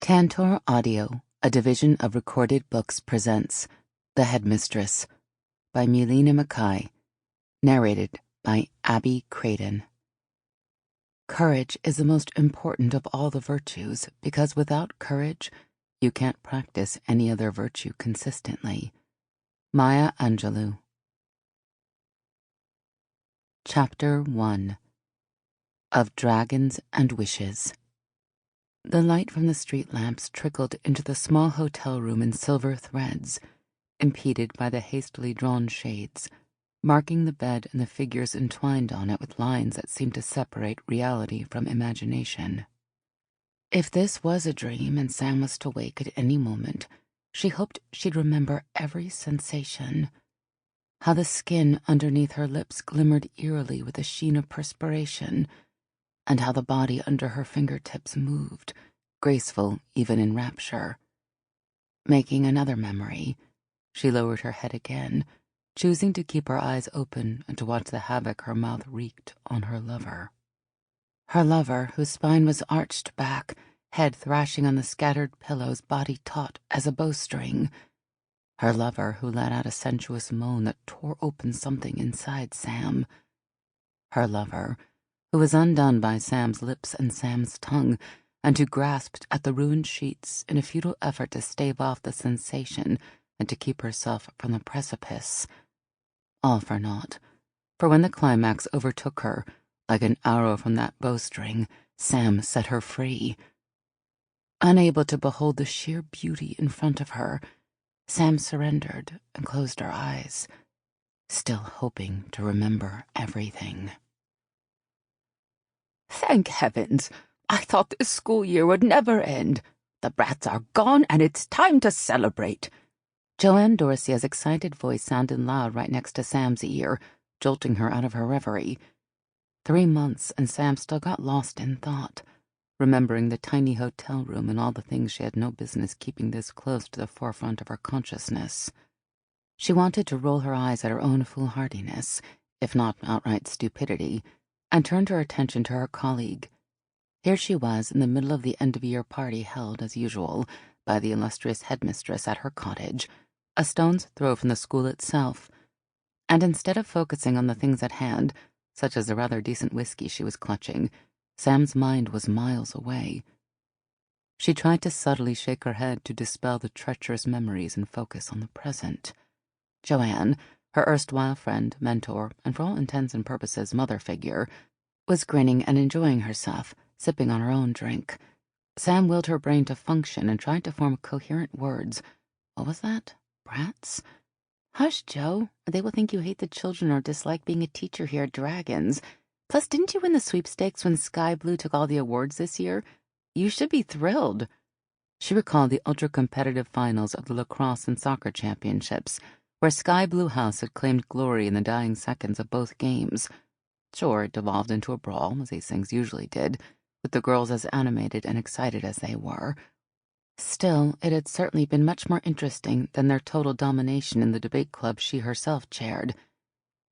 Tantor Audio, a division of Recorded Books, presents The Headmistress by Milena Mckay, narrated by Abby Craden. Courage is the most important of all the virtues because without courage, you can't practice any other virtue consistently. Maya Angelou. Chapter 1 of Dragons and Wishes. The light from the street lamps trickled into the small hotel room in silver threads, impeded by the hastily drawn shades, marking the bed and the figures entwined on it with lines that seemed to separate reality from imagination. If this was a dream and Sam was to wake at any moment, she hoped she'd remember every sensation. How the skin underneath her lips glimmered eerily with a sheen of perspiration, and how the body under her fingertips moved, graceful even in rapture. Making another memory, she lowered her head again, choosing to keep her eyes open and to watch the havoc her mouth wreaked on her lover. Her lover, whose spine was arched back, head thrashing on the scattered pillows, body taut as a bowstring. Her lover, who let out a sensuous moan that tore open something inside Sam. Her lover, who was undone by Sam's lips and Sam's tongue, and who grasped at the ruined sheets in a futile effort to stave off the sensation and to keep herself from the precipice. All for naught, for when the climax overtook her, like an arrow from that bowstring, Sam set her free. Unable to behold the sheer beauty in front of her, Sam surrendered and closed her eyes, still hoping to remember everything. Thank heavens! I thought this school year would never end. The brats are gone, and it's time to celebrate. Joanne Dorcia's excited voice sounded loud right next to Sam's ear, jolting her out of her reverie. 3 months, and Sam still got lost in thought, remembering the tiny hotel room and all the things she had no business keeping this close to the forefront of her consciousness. She wanted to roll her eyes at her own foolhardiness, if not outright stupidity, and turned her attention to her colleague. Here she was in the middle of the end-of-year party held, as usual, by the illustrious headmistress at her cottage, a stone's throw from the school itself. And instead of focusing on the things at hand, such as the rather decent whiskey she was clutching, Sam's mind was miles away. She tried to subtly shake her head to dispel the treacherous memories and focus on the present. Joanne, her erstwhile friend, mentor, and for all intents and purposes mother figure, was grinning and enjoying herself, sipping on her own drink. Sam willed her brain to function and tried to form coherent words. What was that? Brats? Hush, Joe. They will think you hate the children or dislike being a teacher here at Dragons. Plus, didn't you win the sweepstakes when Sky Blue took all the awards this year? You should be thrilled. She recalled the ultra-competitive finals of the lacrosse and soccer championships, where Sky Blue House had claimed glory in the dying seconds of both games. Sure, it devolved into a brawl, as these things usually did, with the girls as animated and excited as they were. Still, it had certainly been much more interesting than their total domination in the debate club she herself chaired.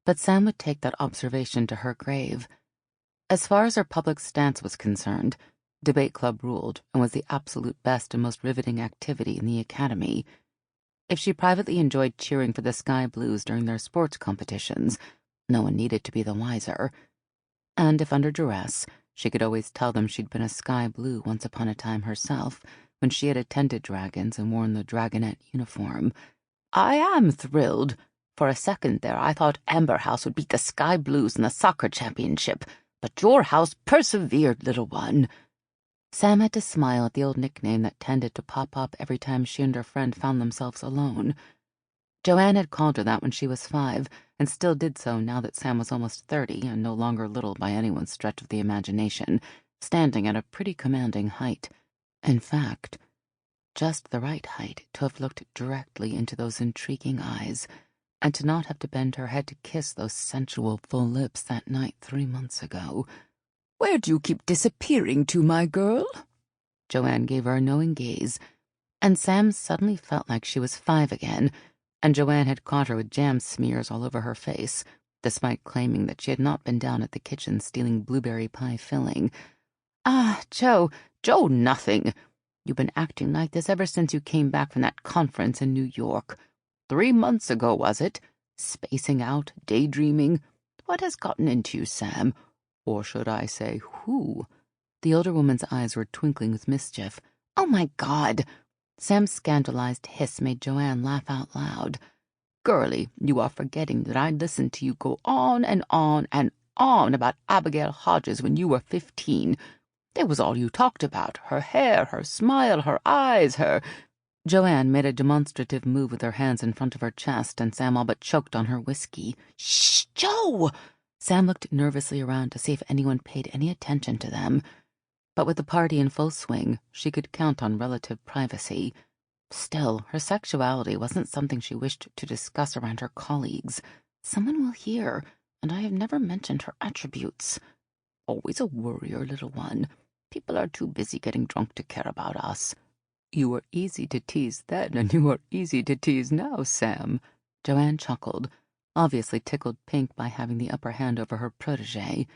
But Sam would take that observation to her grave. As far as her public stance was concerned, debate club ruled and was the absolute best and most riveting activity in the academy. If she privately enjoyed cheering for the Sky Blues during their sports competitions, no one needed to be the wiser. And if under duress, she could always tell them she'd been a Sky Blue once upon a time herself, when she had attended Dragons and worn the Dragonette uniform. I am thrilled. For a second there, I thought Amber House would beat the Sky Blues in the soccer championship, but your house persevered, little one. Sam had to smile at the old nickname that tended to pop up every time she and her friend found themselves alone. Joanne had called her that when she was 5, and still did so now that Sam was almost 30 and no longer little by anyone's stretch of the imagination, standing at a pretty commanding height. In fact, just the right height to have looked directly into those intriguing eyes, and to not have to bend her head to kiss those sensual full lips that night 3 months ago. Where do you keep disappearing to, my girl? Joanne gave her a knowing gaze, and Sam suddenly felt like she was 5 again, and Joanne had caught her with jam smears all over her face, despite claiming that she had not been down at the kitchen stealing blueberry pie filling. Ah, Joe, nothing. You've been acting like this ever since you came back from that conference in New York. 3 months ago, was it? Spacing out, daydreaming. What has gotten into you, Sam? Or should I say, who?" The older woman's eyes were twinkling with mischief. "Oh, my God!" Sam's scandalized hiss made Joanne laugh out loud. "Girlie, you are forgetting that I listened to you go on and on and on about Abigail Hodges when you were 15. That was all you talked about. Her hair, her smile, her eyes, her—" Joanne made a demonstrative move with her hands in front of her chest, and Sam all but choked on her whiskey. "Shh, Joe!" Sam looked nervously around to see if anyone paid any attention to them. But with the party in full swing, she could count on relative privacy. Still, her sexuality wasn't something she wished to discuss around her colleagues. Someone will hear, and I have never mentioned her attributes. Always a worrier, little one. People are too busy getting drunk to care about us. You were easy to tease then, and you are easy to tease now, Sam. Joanne chuckled, obviously tickled pink by having the upper hand over her protégé.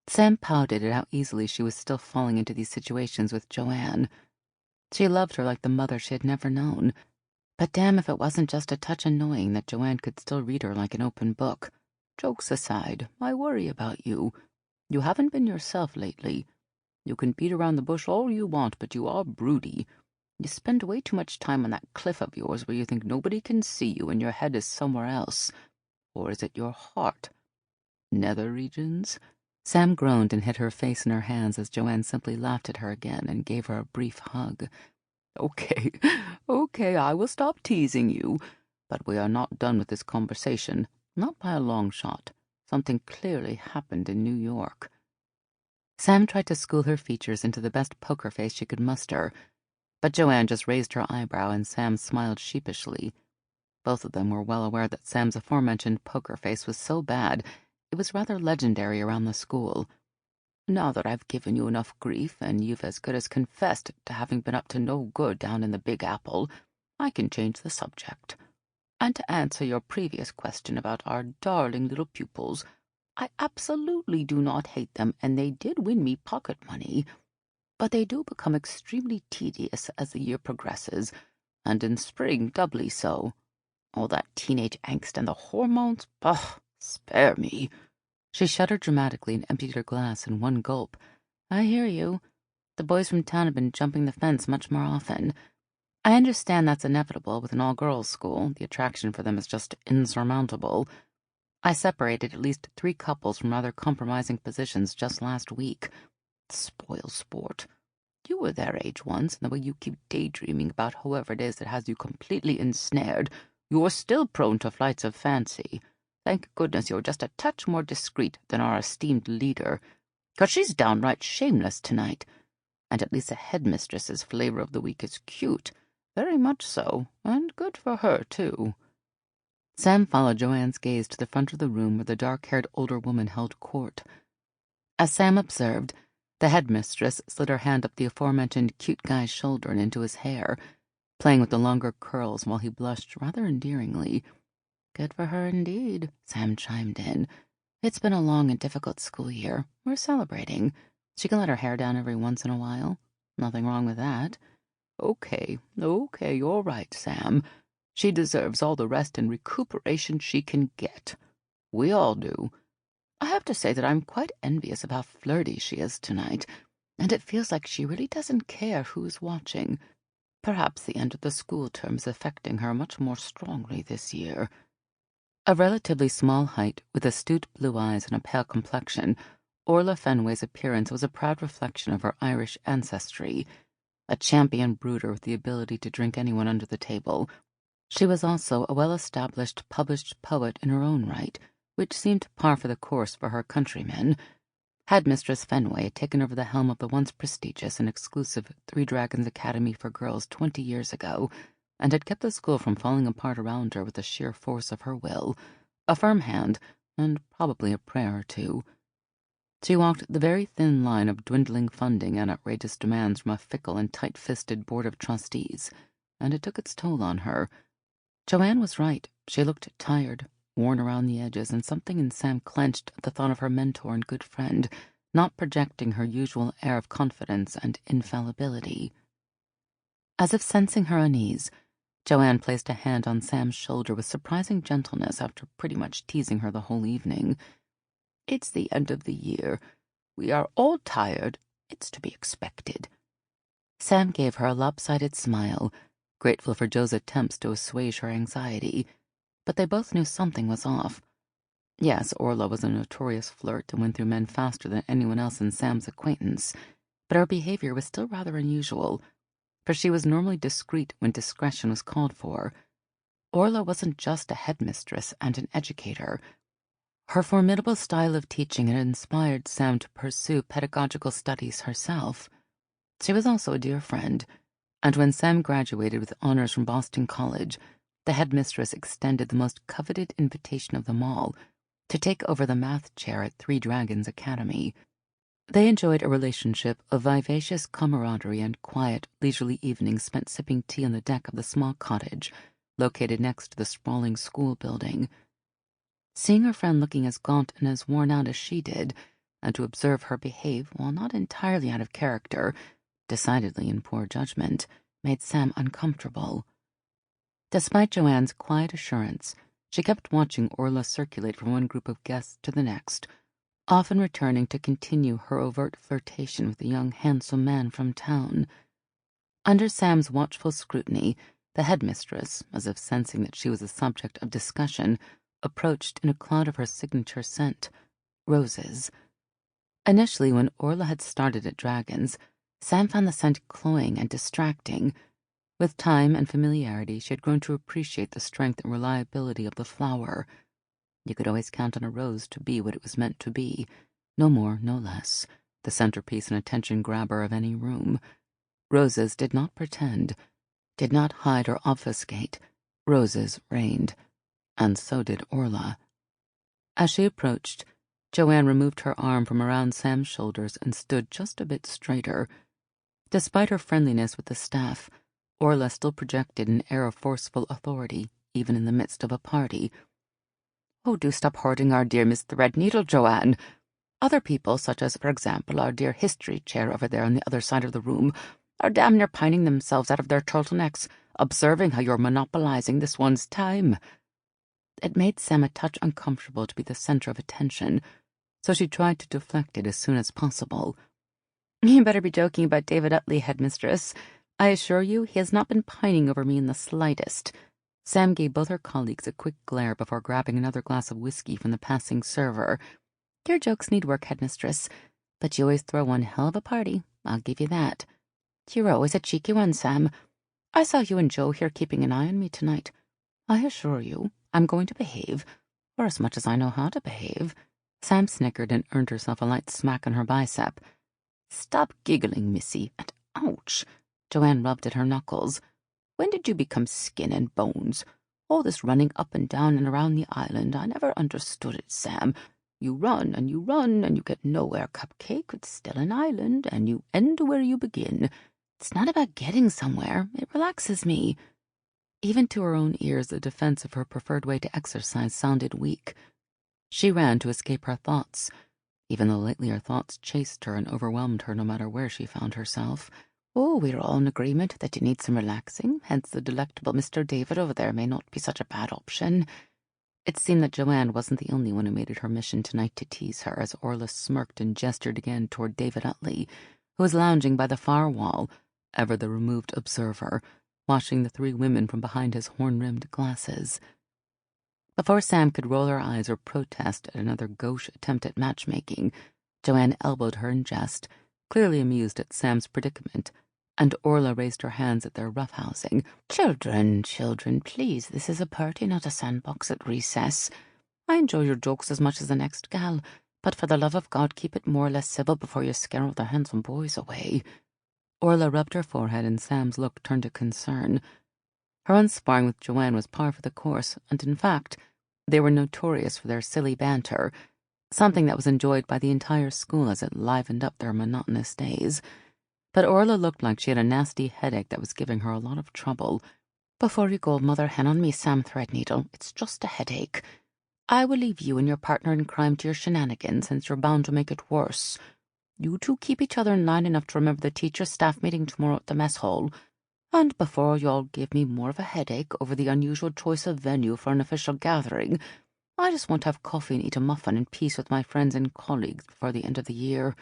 Sam pouted at how easily she was still falling into these situations with Joanne. She loved her like the mother she had never known. But damn if it wasn't just a touch annoying that Joanne could still read her like an open book. Jokes aside, I worry about you. You haven't been yourself lately. You can beat around the bush all you want, but you are broody. You spend way too much time on that cliff of yours where you think nobody can see you and your head is somewhere else. Or is it your heart? Nether regions? Sam groaned and hid her face in her hands as Joanne simply laughed at her again and gave her a brief hug. Okay, I will stop teasing you. But we are not done with this conversation. Not by a long shot. Something clearly happened in New York. Sam tried to school her features into the best poker face she could muster, but Joanne just raised her eyebrow and Sam smiled sheepishly. Both of them were well aware that Sam's aforementioned poker face was so bad it was rather legendary around the school. Now that I've given you enough grief and you've as good as confessed to having been up to no good down in the Big Apple, I can change the subject. And to answer your previous question about our darling little pupils, I absolutely do not hate them, and they did win me pocket money. But they do become extremely tedious as the year progresses, and in spring doubly so. All that teenage angst and the hormones, spare me. She shuddered dramatically and emptied her glass in one gulp. I hear you. The boys from town have been jumping the fence much more often. I understand that's inevitable with an all-girls school. The attraction for them is just insurmountable. I separated at least 3 couples from rather compromising positions just last week. Spoil sport. You were their age once, and the way you keep daydreaming about whoever it is that has you completely ensnared, you're still prone to flights of fancy. Thank goodness you're just a touch more discreet than our esteemed leader, 'cause she's downright shameless tonight. And at least the headmistress's flavor of the week is cute. Very much so, and good for her, too. Sam followed Joanne's gaze to the front of the room where the dark-haired older woman held court. As Sam observed, the headmistress slid her hand up the aforementioned cute guy's shoulder and into his hair, playing with the longer curls while he blushed rather endearingly. Good for her indeed, Sam chimed in. It's been a long and difficult school year. We're celebrating. She can let her hair down every once in a while. Nothing wrong with that. Okay, you're right, Sam. She deserves all the rest and recuperation she can get. We all do. I have to say that I'm quite envious of how flirty she is tonight, and it feels like she really doesn't care who's watching. Perhaps the end of the school term is affecting her much more strongly this year. Of relatively small height, with astute blue eyes and a pale complexion, Orla Fenway's appearance was a proud reflection of her Irish ancestry. A champion brooder with the ability to drink anyone under the table, she was also a well-established published poet in her own right, which seemed par for the course for her countrymen. Headmistress Fenway had taken over the helm of the once prestigious and exclusive Three Dragons Academy for Girls 20 years ago, and had kept the school from falling apart around her with the sheer force of her will, a firm hand, and probably a prayer or two. She walked the very thin line of dwindling funding and outrageous demands from a fickle and tight-fisted board of trustees, and it took its toll on her. Joanne was right. She looked tired, worn around the edges, and something in Sam clenched at the thought of her mentor and good friend, not projecting her usual air of confidence and infallibility. As if sensing her unease, Joanne placed a hand on Sam's shoulder with surprising gentleness after pretty much teasing her the whole evening. "It's the end of the year. We are all tired. It's to be expected." Sam gave her a lopsided smile, grateful for Jo's attempts to assuage her anxiety, but they both knew something was off. Yes, Orla was a notorious flirt and went through men faster than anyone else in Sam's acquaintance, but her behavior was still rather unusual, for she was normally discreet when discretion was called for. Orla wasn't just a headmistress and an educator. Her formidable style of teaching had inspired Sam to pursue pedagogical studies herself. She was also a dear friend, and when Sam graduated with honors from Boston College, the headmistress extended the most coveted invitation of them all to take over the math chair at Three Dragons Academy. They enjoyed a relationship of vivacious camaraderie and quiet, leisurely evenings spent sipping tea on the deck of the small cottage located next to the sprawling school building. Seeing her friend looking as gaunt and as worn out as she did, and to observe her behave, while not entirely out of character, decidedly in poor judgment, made Sam uncomfortable. Despite Joanne's quiet assurance, she kept watching Orla circulate from one group of guests to the next, often returning to continue her overt flirtation with the young, handsome man from town. Under Sam's watchful scrutiny, the headmistress, as if sensing that she was the subject of discussion, approached in a cloud of her signature scent, roses. Initially, when Orla had started at Dragons, Sam found the scent cloying and distracting. With time and familiarity, she had grown to appreciate the strength and reliability of the flower. You could always count on a rose to be what it was meant to be, no more, no less, the centerpiece and attention-grabber of any room. Roses did not pretend, did not hide or obfuscate. Roses reigned, and so did Orla. As she approached, Joanne removed her arm from around Sam's shoulders and stood just a bit straighter. Despite her friendliness with the staff, Orla still projected an air of forceful authority, even in the midst of a party. "Oh, do stop hoarding our dear Miss Threadneedle, Joanne. Other people, such as, for example, our dear history chair over there on the other side of the room, are damn near pining themselves out of their turtlenecks, observing how you're monopolizing this one's time." It made Sam a touch uncomfortable to be the center of attention, so she tried to deflect it as soon as possible. "You better be joking about David Utley, headmistress. I assure you, he has not been pining over me in the slightest." Sam gave both her colleagues a quick glare before grabbing another glass of whiskey from the passing server. "Your jokes need work, headmistress, but you always throw one hell of a party, I'll give you that. You're always a cheeky one, Sam. I saw you and Jo here keeping an eye on me tonight. I assure you, I'm going to behave, or as much as I know how to behave." Sam snickered and earned herself a light smack on her bicep. "Stop giggling, missy, and ouch!" Joanne rubbed at her knuckles. "When did you become skin and bones? All this running up and down and around the island, I never understood it, Sam. You run, and you get nowhere, Cupcake. It's still an island, and you end where you begin. It's not about getting somewhere. It relaxes me." Even to her own ears, the defense of her preferred way to exercise sounded weak. She ran to escape her thoughts, even though lately her thoughts chased her and overwhelmed her no matter where she found herself. "Oh, we're all in agreement that you need some relaxing, hence the delectable Mr. David over there may not be such a bad option." It seemed that Joanne wasn't the only one who made it her mission tonight to tease her as Orla smirked and gestured again toward David Utley, who was lounging by the far wall, ever the removed observer, watching the three women from behind his horn-rimmed glasses. Before Sam could roll her eyes or protest at another gauche attempt at matchmaking, Joanne elbowed her in jest, clearly amused at Sam's predicament, and Orla raised her hands at their roughhousing. Children, please, this is a party, not a sandbox at recess. I enjoy your jokes as much as the next gal, but for the love of God, keep it more or less civil before you scare all the handsome boys away." Orla rubbed her forehead, and Sam's look turned to concern. Her unsparring with Joanne was par for the course, and in fact, they were notorious for their silly banter, something that was enjoyed by the entire school as it livened up their monotonous days. But Orla looked like she had a nasty headache that was giving her a lot of trouble. "Before you go mother hen on me, Sam Threadneedle, it's just a headache. I will leave you and your partner in crime to your shenanigans, since you're bound to make it worse. You two keep each other in line enough to remember the teacher-staff meeting tomorrow at the mess hall. And before y'all give me more of a headache over the unusual choice of venue for an official gathering, I just want to have coffee and eat a muffin in peace with my friends and colleagues before the end of the year.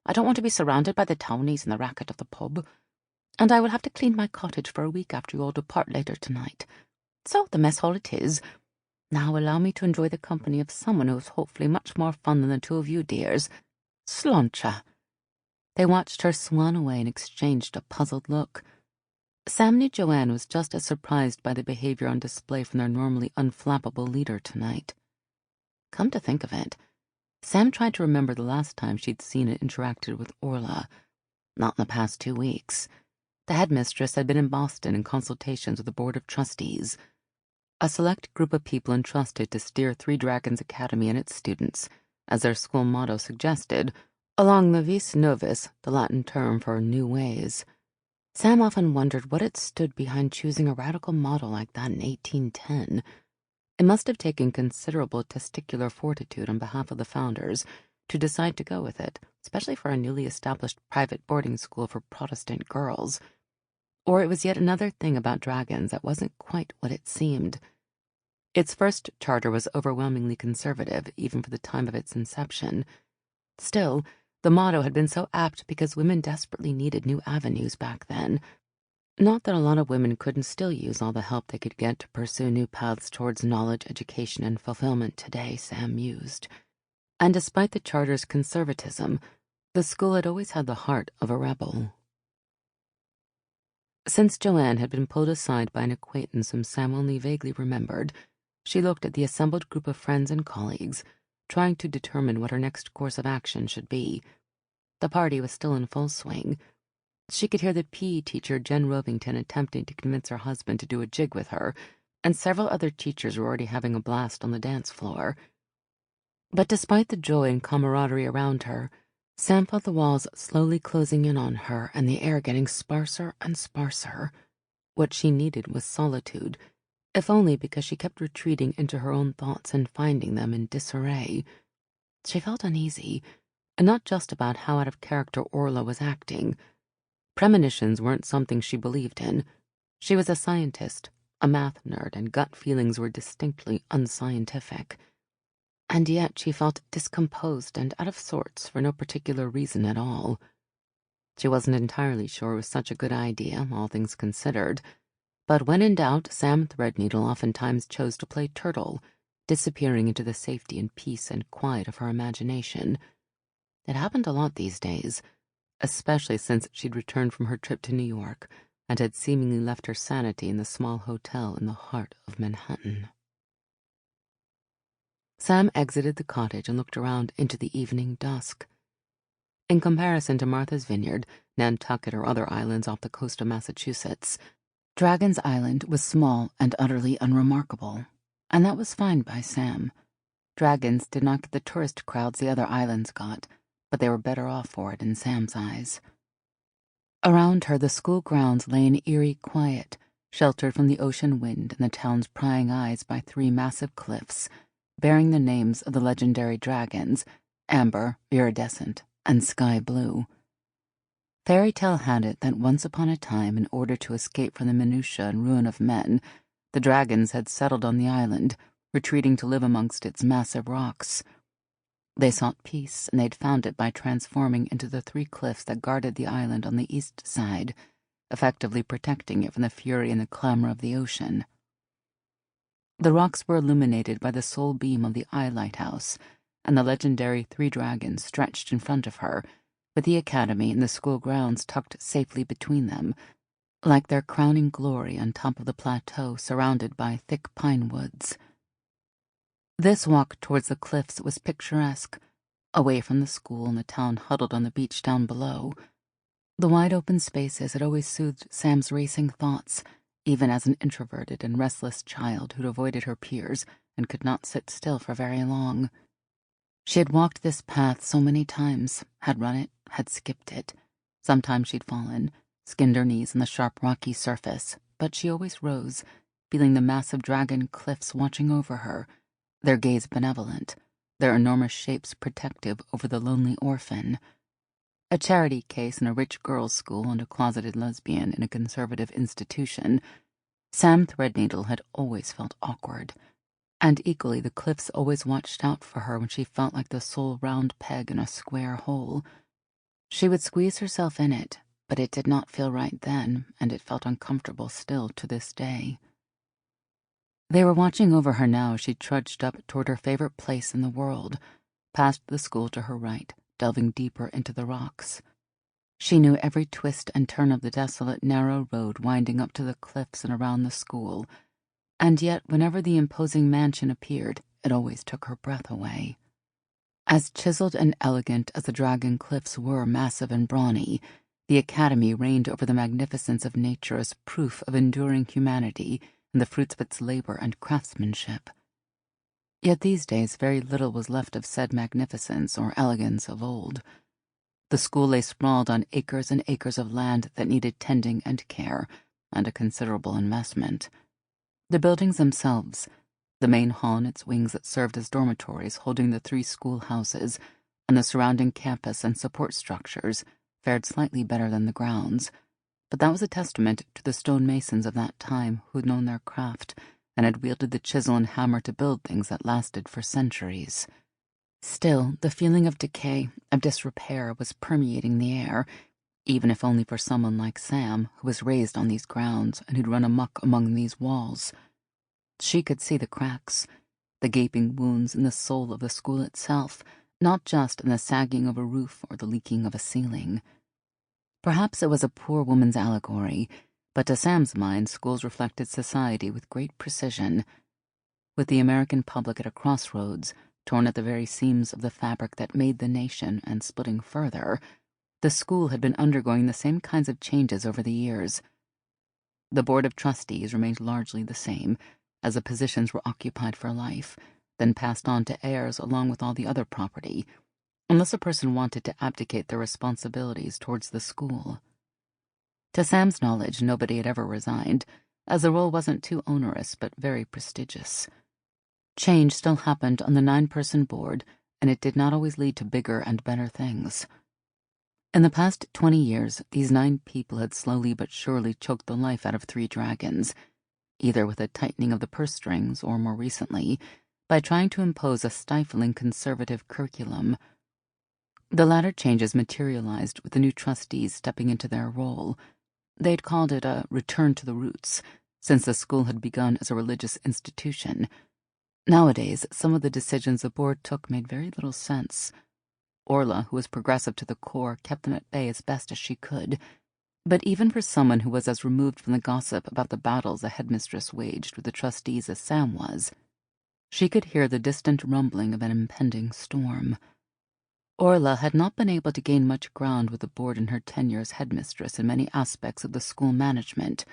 I don't want to be surrounded by the townies and the racket of the pub, and I will have to clean my cottage for a week after you all depart later tonight. So the mess hall it is. Now allow me to enjoy the company of someone who is hopefully much more fun than the two of you dears. Sláinte." They watched her swan away and exchanged a puzzled look. Sam knew Joanne was just as surprised by the behavior on display from their normally unflappable leader tonight. Come to think of it, Sam tried to remember the last time she'd seen it interacted with Orla. Not in the past 2 weeks. The headmistress had been in Boston in consultations with the Board of Trustees, a select group of people entrusted to steer Three Dragons Academy and its students, as their school motto suggested, along the vis novis, the Latin term for new ways. Sam often wondered what had stood behind choosing a radical motto like that in 1810. It must have taken considerable testicular fortitude on behalf of the founders to decide to go with it, especially for a newly established private boarding school for Protestant girls. Or it was yet another thing about dragons that wasn't quite what it seemed. Its first charter was overwhelmingly conservative, even for the time of its inception. Still, the motto had been so apt because women desperately needed new avenues back then. Not that a lot of women couldn't still use all the help they could get to pursue new paths towards knowledge, education, and fulfillment today, Sam mused. And despite the charter's conservatism, the school had always had the heart of a rebel. Since Joanne had been pulled aside by an acquaintance whom Sam only vaguely remembered, she looked at the assembled group of friends and colleagues, trying to determine what her next course of action should be. The party was still in full swing. She could hear the PE teacher, Jen Rovington, attempting to convince her husband to do a jig with her, and several other teachers were already having a blast on the dance floor. But despite the joy and camaraderie around her, Sam felt the walls slowly closing in on her and the air getting sparser and sparser. What she needed was solitude, if only because she kept retreating into her own thoughts and finding them in disarray. She felt uneasy, and not just about how out of character Orla was acting. Premonitions weren't something she believed in. She was a scientist, a math nerd, and gut feelings were distinctly unscientific. And yet she felt discomposed and out of sorts for no particular reason at all. She wasn't entirely sure it was such a good idea, all things considered, but when in doubt, Sam Threadneedle oftentimes chose to play turtle, disappearing into the safety and peace and quiet of her imagination. It happened a lot these days, especially since she'd returned from her trip to New York and had seemingly left her sanity in the small hotel in the heart of Manhattan. Sam exited the cottage and looked around into the evening dusk. In comparison to Martha's Vineyard, Nantucket, or other islands off the coast of Massachusetts, Dragon's Island was small and utterly unremarkable, and that was fine by Sam. Dragons did not get the tourist crowds the other islands got, but they were better off for it in Sam's eyes. Around her, the school grounds lay in eerie quiet, sheltered from the ocean wind and the town's prying eyes by 3 massive cliffs, bearing the names of the legendary dragons, Amber, Iridescent, and Sky Blue. Fairy tale had it that once upon a time, in order to escape from the minutiae and ruin of men, the dragons had settled on the island, retreating to live amongst its massive rocks. They sought peace, and they'd found it by transforming into the 3 cliffs that guarded the island on the east side, effectively protecting it from the fury and the clamor of the ocean. The rocks were illuminated by the sole beam of the eye lighthouse, and the legendary 3 dragons stretched in front of her, with the academy and the school grounds tucked safely between them, like their crowning glory on top of the plateau surrounded by thick pine woods. This walk towards the cliffs was picturesque, away from the school and the town huddled on the beach down below. The wide-open spaces had always soothed Sam's racing thoughts, even as an introverted and restless child who'd avoided her peers and could not sit still for very long. She had walked this path so many times, had run it, had skipped it. Sometimes she'd fallen, skinned her knees on the sharp rocky surface, but she always rose, feeling the massive dragon cliffs watching over her, their gaze benevolent, their enormous shapes protective over the lonely orphan. A charity case in a rich girls' school and a closeted lesbian in a conservative institution, Sam Threadneedle had always felt awkward. And equally, the cliffs always watched out for her when she felt like the sole round peg in a square hole. She would squeeze herself in it, but it did not feel right then, and it felt uncomfortable still to this day. They were watching over her now as she trudged up toward her favorite place in the world, past the school to her right, delving deeper into the rocks. She knew every twist and turn of the desolate, narrow road winding up to the cliffs and around the school, and yet whenever the imposing mansion appeared, it always took her breath away. As chiseled and elegant as the Dragon Cliffs were massive and brawny, the Academy reigned over the magnificence of nature as proof of enduring humanity and the fruits of its labor and craftsmanship. Yet these days very little was left of said magnificence or elegance of old. The school lay sprawled on acres and acres of land that needed tending and care, and a considerable investment. The buildings themselves, the main hall and its wings that served as dormitories holding the 3 schoolhouses, and the surrounding campus and support structures, fared slightly better than the grounds, but that was a testament to the stonemasons of that time who'd known their craft and had wielded the chisel and hammer to build things that lasted for centuries. Still, the feeling of decay, of disrepair, was permeating the air, even if only for someone like Sam, who was raised on these grounds and who'd run amok among these walls. She could see the cracks, the gaping wounds in the soul of the school itself, not just in the sagging of a roof or the leaking of a ceiling. Perhaps it was a poor woman's allegory, but to Sam's mind, schools reflected society with great precision. With the American public at a crossroads, torn at the very seams of the fabric that made the nation and splitting further, the school had been undergoing the same kinds of changes over the years. The Board of Trustees remained largely the same, as the positions were occupied for life, then passed on to heirs along with all the other property, unless a person wanted to abdicate their responsibilities towards the school. To Sam's knowledge, nobody had ever resigned, as the role wasn't too onerous but very prestigious. Change still happened on the 9-person board, and it did not always lead to bigger and better things. In the past 20 years, these 9 people had slowly but surely choked the life out of 3 dragons, either with a tightening of the purse strings or, more recently, by trying to impose a stifling conservative curriculum. The latter changes materialized with the new trustees stepping into their role. They'd called it a return to the roots, since the school had begun as a religious institution. Nowadays, some of the decisions the board took made very little sense. Orla, who was progressive to the core, kept them at bay as best as she could. But even for someone who was as removed from the gossip about the battles the headmistress waged with the trustees as Sam was, she could hear the distant rumbling of an impending storm. Orla had not been able to gain much ground with the board in her tenure as headmistress in many aspects of the school management,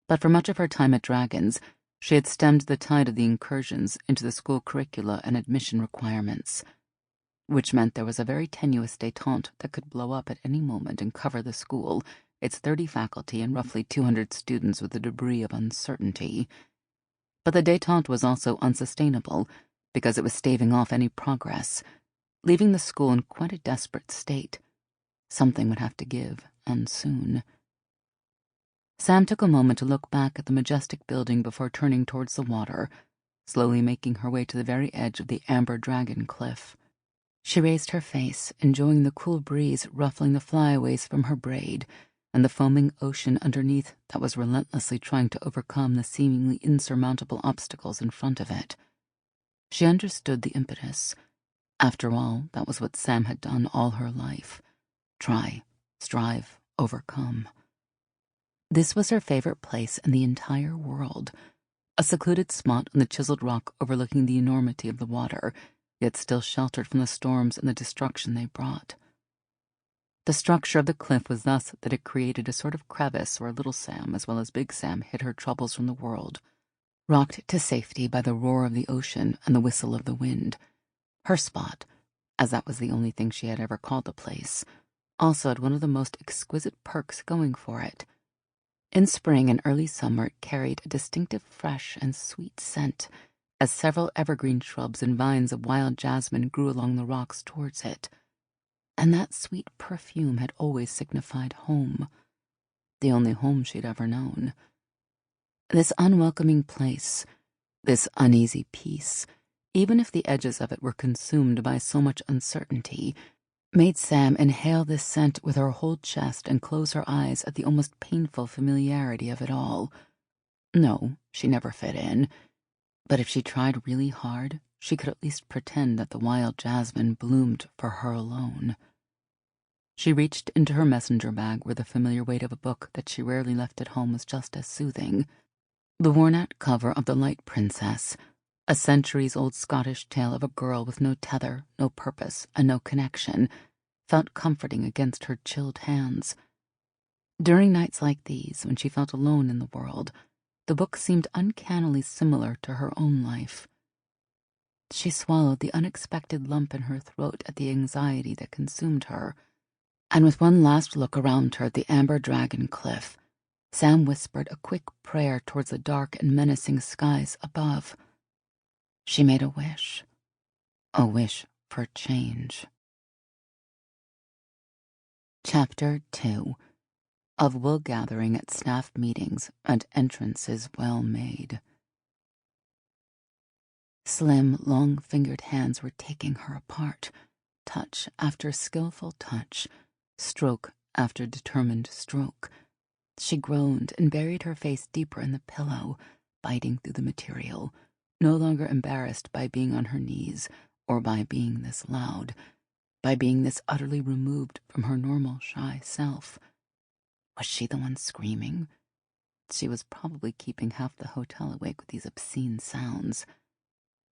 but for much of her time at Dragons, she had stemmed the tide of the incursions into the school curricula and admission requirements, which meant there was a very tenuous détente that could blow up at any moment and cover the school, its 30 faculty and roughly 200 students with the debris of uncertainty. But the détente was also unsustainable because it was staving off any progress, leaving the school in quite a desperate state. Something would have to give, and soon. Sam took a moment to look back at the majestic building before turning towards the water, slowly making her way to the very edge of the amber dragon cliff. She raised her face, enjoying the cool breeze ruffling the flyaways from her braid and the foaming ocean underneath that was relentlessly trying to overcome the seemingly insurmountable obstacles in front of it. She understood the impetus. After all, that was what Sam had done all her life. Try, strive, overcome. This was her favorite place in the entire world, a secluded spot on the chiseled rock overlooking the enormity of the water, yet still sheltered from the storms and the destruction they brought. The structure of the cliff was thus that it created a sort of crevice where little Sam, as well as big Sam, hid her troubles from the world, rocked to safety by the roar of the ocean and the whistle of the wind. Her spot, as that was the only thing she had ever called the place, also had one of the most exquisite perks going for it. In spring and early summer it carried a distinctive fresh and sweet scent, as several evergreen shrubs and vines of wild jasmine grew along the rocks towards it. and that sweet perfume had always signified home, the only home she'd ever known. This unwelcoming place, this uneasy peace, even if the edges of it were consumed by so much uncertainty, made Sam inhale this scent with her whole chest and close her eyes at the almost painful familiarity of it all. No, she never fit in, but if she tried really hard, she could at least pretend that the wild jasmine bloomed for her alone. She reached into her messenger bag where the familiar weight of a book that she rarely left at home was just as soothing. The worn-out cover of The Light Princess, a centuries-old Scottish tale of a girl with no tether, no purpose, and no connection, felt comforting against her chilled hands. During nights like these, when she felt alone in the world, the book seemed uncannily similar to her own life. She swallowed the unexpected lump in her throat at the anxiety that consumed her, and with one last look around her at the amber dragon cliff, Sam whispered a quick prayer towards the dark and menacing skies above. She made a wish for change. Chapter 2 of Wool Gathering at Staff Meetings and Entrances Well Made. Slim, long-fingered hands were taking her apart, touch after skillful touch, stroke after determined stroke. She groaned and buried her face deeper in the pillow, biting through the material, no longer embarrassed by being on her knees or by being this loud, by being this utterly removed from her normal shy self. Was she the one screaming? She was probably keeping half the hotel awake with these obscene sounds.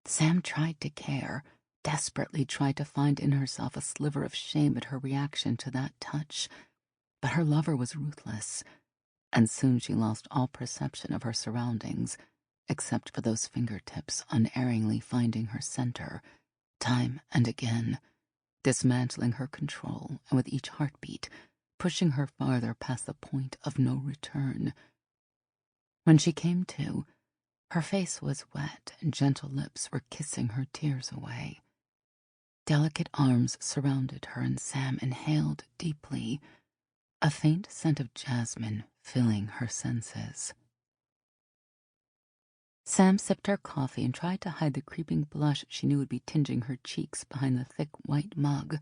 Sam tried to care, desperately tried to find in herself a sliver of shame at her reaction to that touch, but her lover was ruthless, and soon she lost all perception of her surroundings, except for those fingertips unerringly finding her center, time and again, dismantling her control, and with each heartbeat, pushing her farther past the point of no return. When she came to, her face was wet and gentle lips were kissing her tears away. Delicate arms surrounded her and Sam inhaled deeply, a faint scent of jasmine filling her senses. Sam sipped her coffee and tried to hide the creeping blush she knew would be tinging her cheeks behind the thick white mug.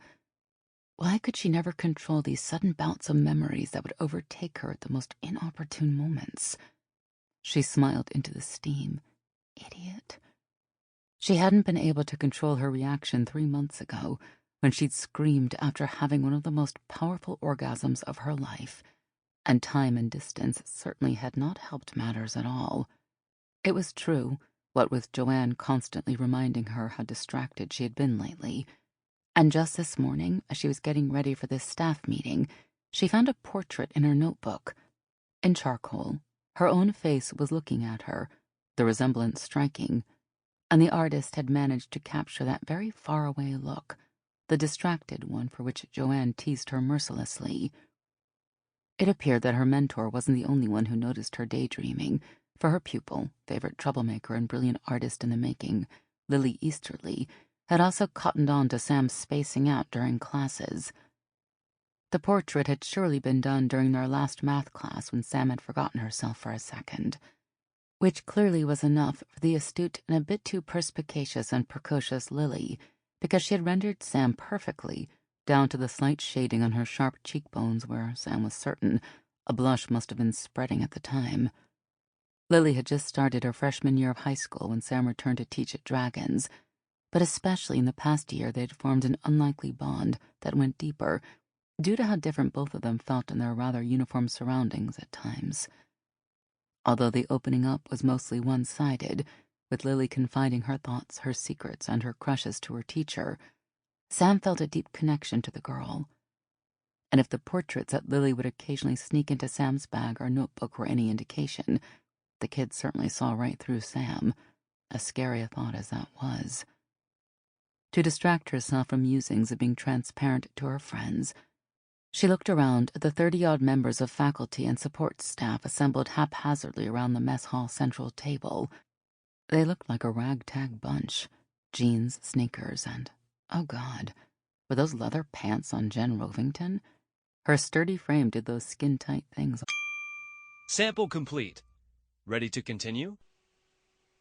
Why could she never control these sudden bouts of memories that would overtake her at the most inopportune moments? She smiled into the steam. Idiot. She hadn't been able to control her reaction 3 months ago, when she'd screamed after having one of the most powerful orgasms of her life, and time and distance certainly had not helped matters at all. It was true, what with Joanne constantly reminding her how distracted she had been lately, and just this morning, as she was getting ready for this staff meeting, she found a portrait in her notebook. In charcoal, her own face was looking at her, the resemblance striking, and the artist had managed to capture that very far-away look, the distracted one for which Joanne teased her mercilessly. It appeared that her mentor wasn't the only one who noticed her daydreaming, for her pupil, favorite troublemaker and brilliant artist in the making, Lily Easterly, had also cottoned on to Sam's spacing out during classes. The portrait had surely been done during their last math class when Sam had forgotten herself for a second, which clearly was enough for the astute and a bit too perspicacious and precocious Lily, because she had rendered Sam perfectly, down to the slight shading on her sharp cheekbones where, Sam was certain, a blush must have been spreading at the time. Lily had just started her freshman year of high school when Sam returned to teach at Dragon's, but especially in the past year they had formed an unlikely bond that went deeper, due to how different both of them felt in their rather uniform surroundings at times. Although the opening up was mostly one-sided, with Lily confiding her thoughts, her secrets, and her crushes to her teacher, Sam felt a deep connection to the girl. And if the portraits that Lily would occasionally sneak into Sam's bag or notebook were any indication, the kid certainly saw right through Sam, as scary a thought as that was. To distract herself from musings of being transparent to her friends, she looked around at the 30-odd members of faculty and support staff assembled haphazardly around the mess hall central table. They looked like a ragtag bunch, jeans, sneakers, and, oh God, Were those leather pants on Jen Rovington? Her sturdy frame did those skin-tight things. Sample complete. Ready to continue?